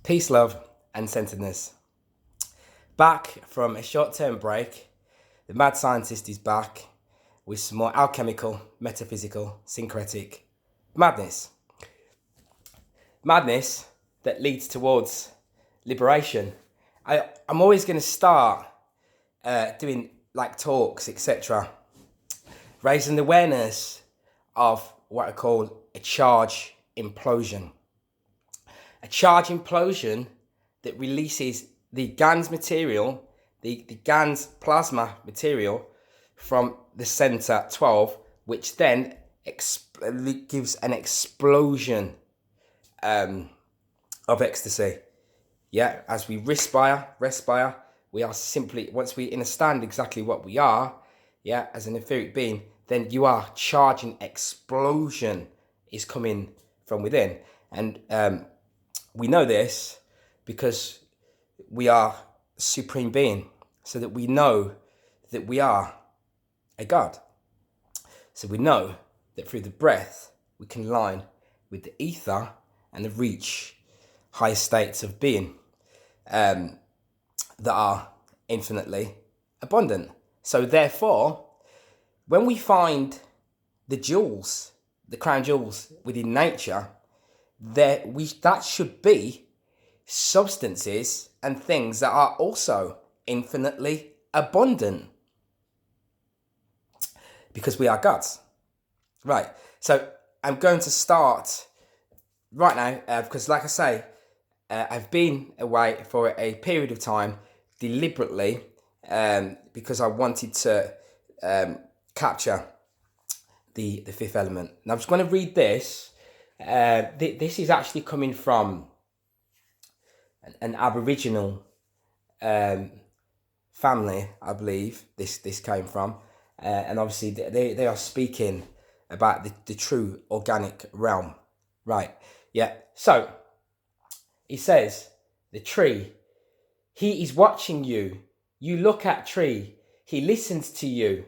Peace, love, and centeredness. Back from a short-term break, the mad scientist is back with some more alchemical, metaphysical, syncretic madness. Madness that leads towards liberation. I'm always going to start doing like talks, etc., raising the awareness of what I call a charge implosion. A charge implosion that releases the GANs material, the GANs plasma material from the center 12, which then gives an explosion of ecstasy. Yeah, as we respire, we are simply, once we understand exactly what we are, yeah, as an etheric being, then you are charging explosion is coming from within. And we know this because we are supreme being, so that we know that we are a God. So we know that through the breath, we can align with the ether and reach high states of being that are infinitely abundant. So therefore, when we find the jewels, the crown jewels within nature, that should be substances and things that are also infinitely abundant, because we are gods. Right, so I'm going to start right now because, like I say, I've been away for a period of time deliberately because I wanted to capture the fifth element. And I'm just going to read this. This is actually coming from an Aboriginal family, I believe this came from. And obviously they are speaking about the true organic realm. Right, yeah. So, he says, the tree, he is watching you. You look at tree, he listens to you.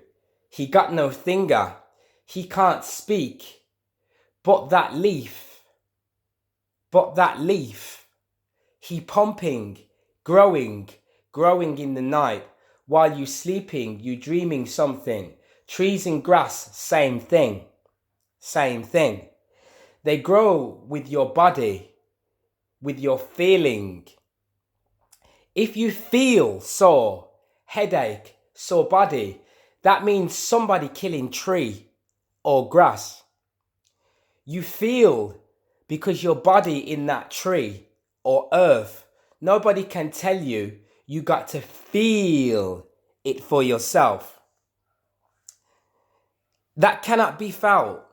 He got no finger, he can't speak. But that leaf, he pumping, growing in the night. While you sleeping, you dreaming something. Trees and grass, same thing. They grow with your body, with your feeling. If you feel sore, headache, sore body, that means somebody killing tree or grass. You feel because your body in that tree or earth. Nobody can tell you. You got to feel it for yourself. That cannot be felt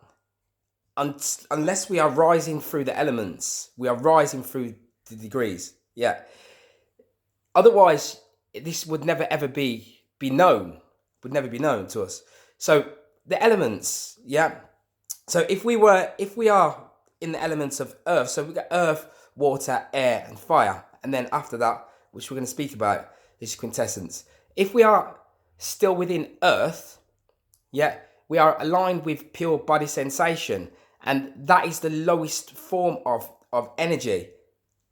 unless we are rising through the elements. We are rising through the degrees. Yeah. Otherwise, this would never ever be known. Would never be known to us. So the elements, yeah. So if we are in the elements of earth, so we got earth, water, air, and fire, and then after that, which we're going to speak about, is quintessence. If we are still within earth, yeah, we are aligned with pure body sensation, and that is the lowest form of energy,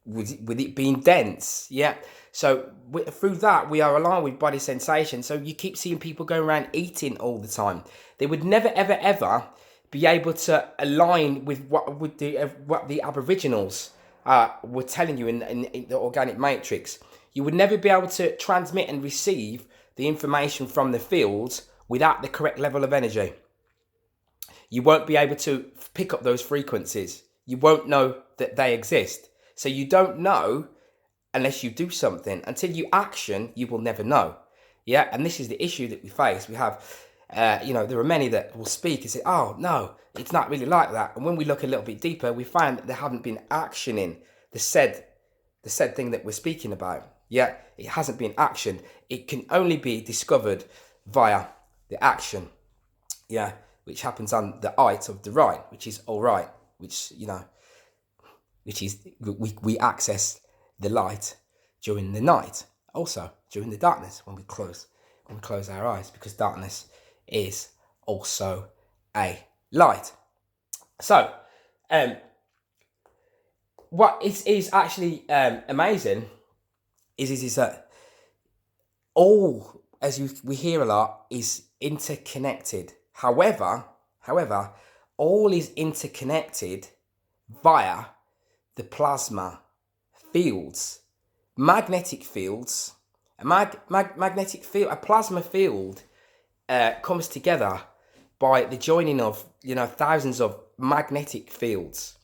with it being dense, yeah. So through that, we are aligned with body sensation. So you keep seeing people going around eating all the time. They would never, ever, ever be able to align with what the Aboriginals were telling you in the organic matrix. You would never be able to transmit and receive the information from the fields without the correct level of energy. You won't be able to pick up those frequencies. You won't know that they exist. So you don't know unless you do something. Until you action, you will never know. Yeah, and this is the issue that we face. We have, there are many that will speak and say, oh, no, it's not really like that. And when we look a little bit deeper, we find that they haven't been actioning the said thing that we're speaking about. Yeah, it hasn't been actioned. It can only be discovered via the action. Yeah, which happens on the height of the right, which is all right, which is we access the light during the night, also during the darkness when we close our eyes, because darkness is also a light. So what is actually amazing is that all, we hear a lot, is interconnected. However, all is interconnected via the plasma fields, magnetic fields. Magnetic field, a plasma field, comes together by the joining of thousands of magnetic fields,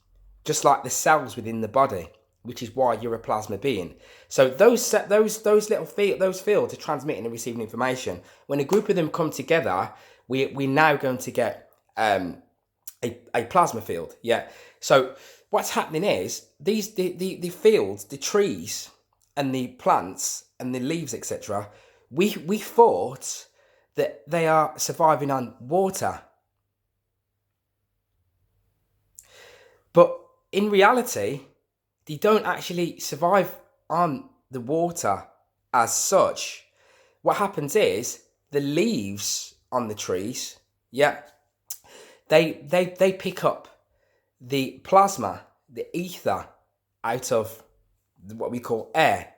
just like the cells within the body, which is why you're a plasma being. So those little those fields are transmitting and receiving information. When a group of them come together, we're now going to get a plasma field. Yeah. So what's happening is the fields, the trees and the plants and the leaves, etc. We thought that they are surviving on water, but in reality, they don't actually survive on the water as such. What happens is the leaves on the trees, they pick up the plasma, the ether, out of what we call air,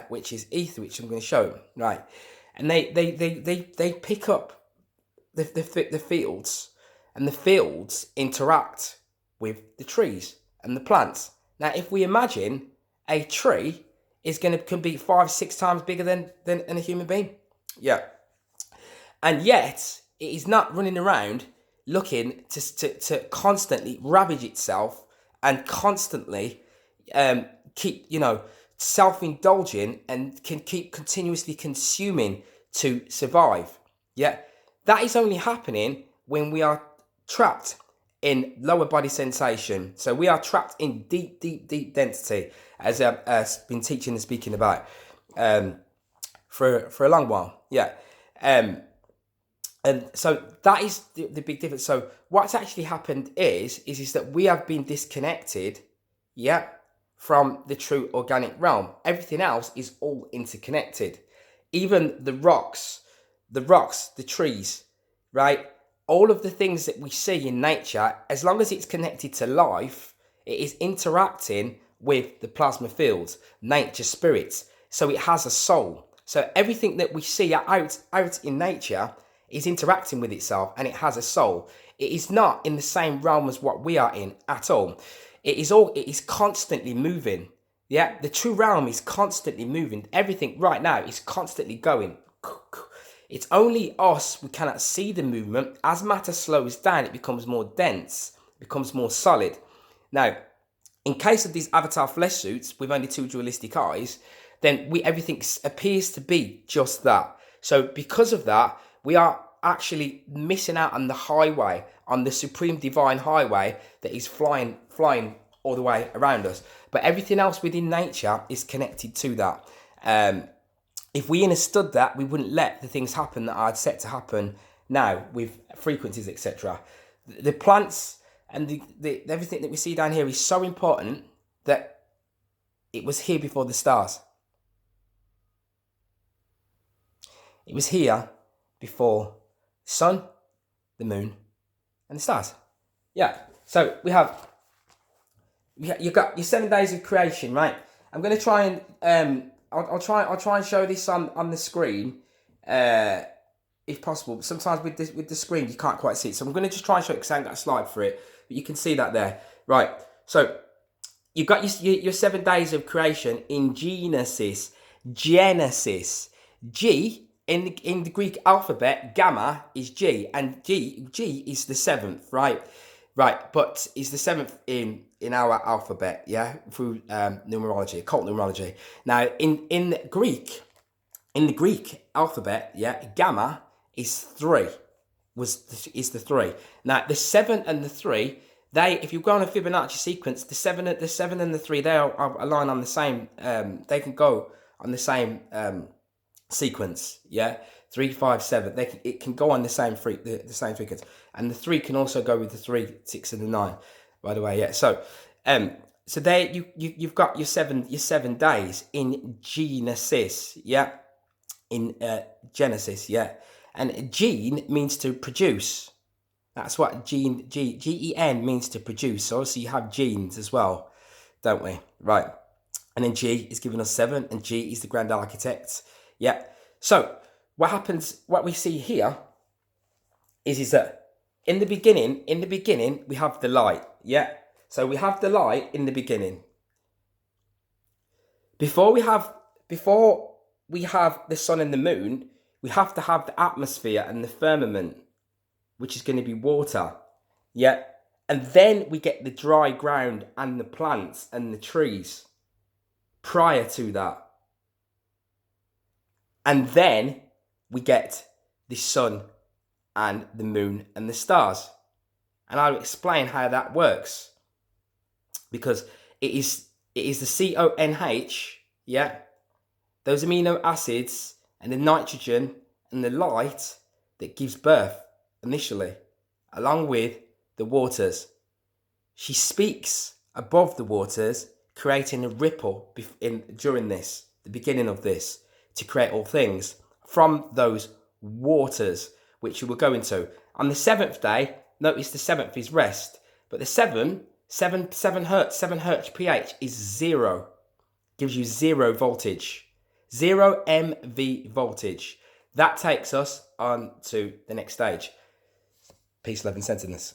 which is ether, which I'm going to show, right? And they pick up the fields, and the fields interact with the trees and the plants. Now, if we imagine a tree can be 5-6 times bigger than a human being, and yet it is not running around looking to constantly ravage itself and constantly keep self-indulging and can keep continuously consuming to survive. That is only happening when we are trapped in lower body sensation. So we are trapped in deep density, as I've been teaching and speaking about for a long while. And so that is the big difference. So what's actually happened is that we have been disconnected, from the true organic realm. Everything else is all interconnected. Even the rocks, the trees, right? All of the things that we see in nature, as long as it's connected to life, it is interacting with the plasma fields, nature spirits. So it has a soul. So everything that we see out in nature is interacting with itself, and it has a soul. It is not in the same realm as what we are in at all. It is constantly moving. The true realm is constantly moving. Everything right now is constantly going. It's only us, we cannot see the movement. As matter slows down, it becomes more dense, becomes more solid. Now, in case of these avatar flesh suits with only 2 dualistic eyes, then everything appears to be just that. So because of that, we are actually missing out on the highway, on the supreme divine highway that is flying all the way around us. But everything else within nature is connected to that. If we understood that, we wouldn't let the things happen that are set to happen now with frequencies, etc. The plants and the everything that we see down here is so important that it was here before the stars. It was here before the sun, the moon, and the stars. So you've got your 7 days of creation, right? I'm going to try and I'll try and show this on the screen, if possible. But sometimes with the screen you can't quite see it, so I'm going to just try and show it because I haven't got a slide for it. But you can see that there, right? So you've got your 7 days of creation in Genesis. G in the Greek alphabet, gamma is G, and G is the 7th, right? But it's the 7th in our alphabet, through numerology, occult numerology. Now, in the Greek alphabet, gamma is 3, is the 3. Now, the 7 and the 3, if you go on a Fibonacci sequence, the 7 and the 3, they are aligned on the same. They can go on the same sequence, 3, 5, 7. It can go on the same frequency, and the 3 can also go with the 3, 6, and the 9. By the way, so there you've got your 7 days in Genesis, in Genesis, and gene means to produce. That's what gen means, to produce. So obviously you have genes as well, don't we? Right. And then G is giving us 7, and G is the grand architect. Yeah. So what happens, what we see here is that in the beginning, we have the light. Yeah. So we have the light in the beginning. Before we have the sun and the moon, we have to have the atmosphere and the firmament, which is going to be water. Yeah. And then we get the dry ground and the plants and the trees prior to that. And then we get the sun and the moon and the stars. And I'll explain how that works. Because it is the CONH, yeah, those amino acids and the nitrogen and the light that gives birth initially, along with the waters. She speaks above the waters, creating a ripple during this, the beginning of this, to create all things from those waters, which we will go into. On the 7th day, notice the 7th is rest, but the 7 hertz pH is 0, gives you 0 voltage, 0 MV voltage. That takes us on to the next stage. Peace, love, and centeredness.